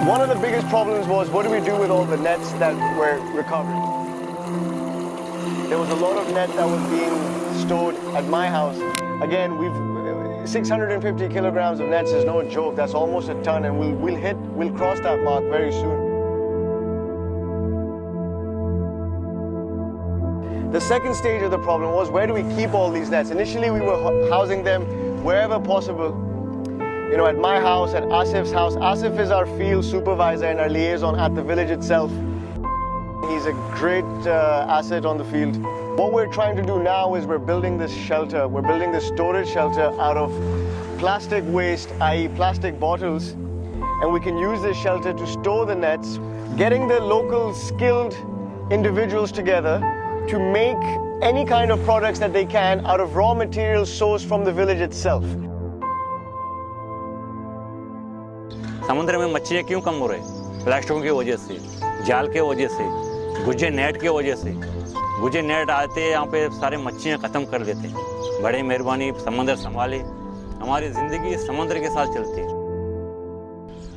One of the biggest problems was, what do we do with all the nets that were recovered? There was a lot of net that was being stored at my house. Again, 650 kilograms of nets is no joke. That's almost a ton, and we'll cross that mark very soon. The second stage of the problem was, where do we keep all these nets? Initially, we were housing them wherever possible. You know, at my house, at Asif's house. Asif is our field supervisor and our liaison at the village itself. He's a great asset on the field. What we're trying to do now is we're building this shelter. We're building this storage shelter out of plastic waste, i.e. plastic bottles. And we can use this shelter to store the nets, getting the local skilled individuals together to make any kind of products that they can out of raw materials sourced from the village itself. समुद्र में मच्छियाँ क्यों कम हो रहे? प्लास्टिकों की वजह से, जाल के वजह से, गुज्जे नेट की वजह से। गुज्जे नेट आते यहाँ पे सारे मच्छियाँ ख़त्म कर देते। बड़े मेहरबानी समुद्र संभाले। हमारी ज़िंदगी समुद्र के साथ चलती है।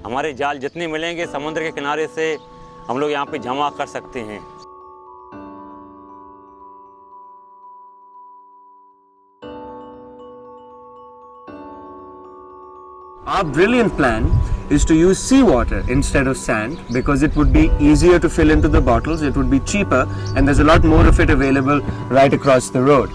हमारे जाल जितने मिलेंगे समुद्र के किनारे से हम लोग यहाँ पे जमा कर सकते हैं। Our brilliant plan is to use seawater instead of sand, because it would be easier to fill into the bottles, it would be cheaper, and there's a lot more of it available right across the road.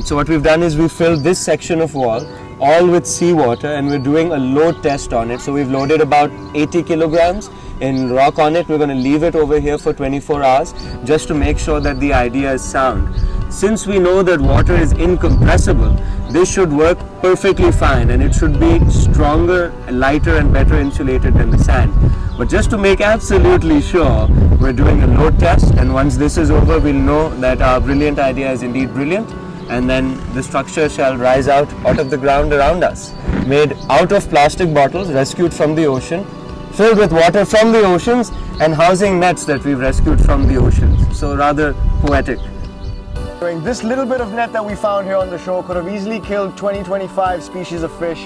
So what we've done is we filled this section of wall all with seawater, and we're doing a load test on it. So we've loaded about 80 kilograms in rock on it. We're going to leave it over here for 24 hours just to make sure that the idea is sound. Since we know that water is incompressible, this should work perfectly fine, and it should be stronger, lighter and better insulated than the sand. But just to make absolutely sure, we're doing a load test, and once this is over, we'll know that our brilliant idea is indeed brilliant, and then the structure shall rise out of the ground around us. Made out of plastic bottles rescued from the ocean, filled with water from the oceans, and housing nets that we've rescued from the oceans. So rather poetic. This little bit of net that we found here on the shore could have easily killed 20-25 species of fish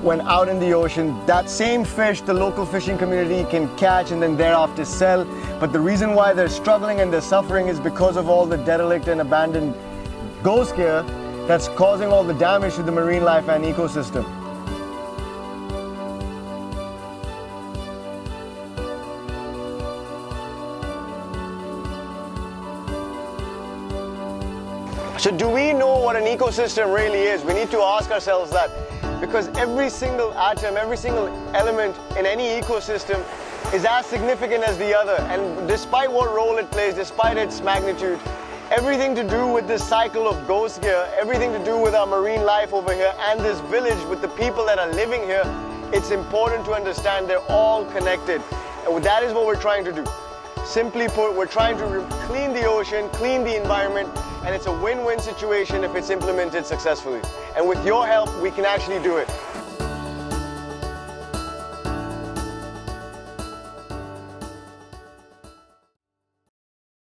when out in the ocean. That same fish the local fishing community can catch and then thereafter sell. But the reason why they're struggling and they're suffering is because of all the derelict and abandoned ghost gear that's causing all the damage to the marine life and ecosystem. So do we know what an ecosystem really is? We need to ask ourselves that, because every single atom, every single element in any ecosystem is as significant as the other. And despite what role it plays, despite its magnitude, everything to do with this cycle of ghost gear, everything to do with our marine life over here and this village with the people that are living here, it's important to understand they're all connected. And that is what we're trying to do. Simply put, we're trying to clean the ocean, clean the environment, and it's a win-win situation if it's implemented successfully. And with your help, we can actually do it.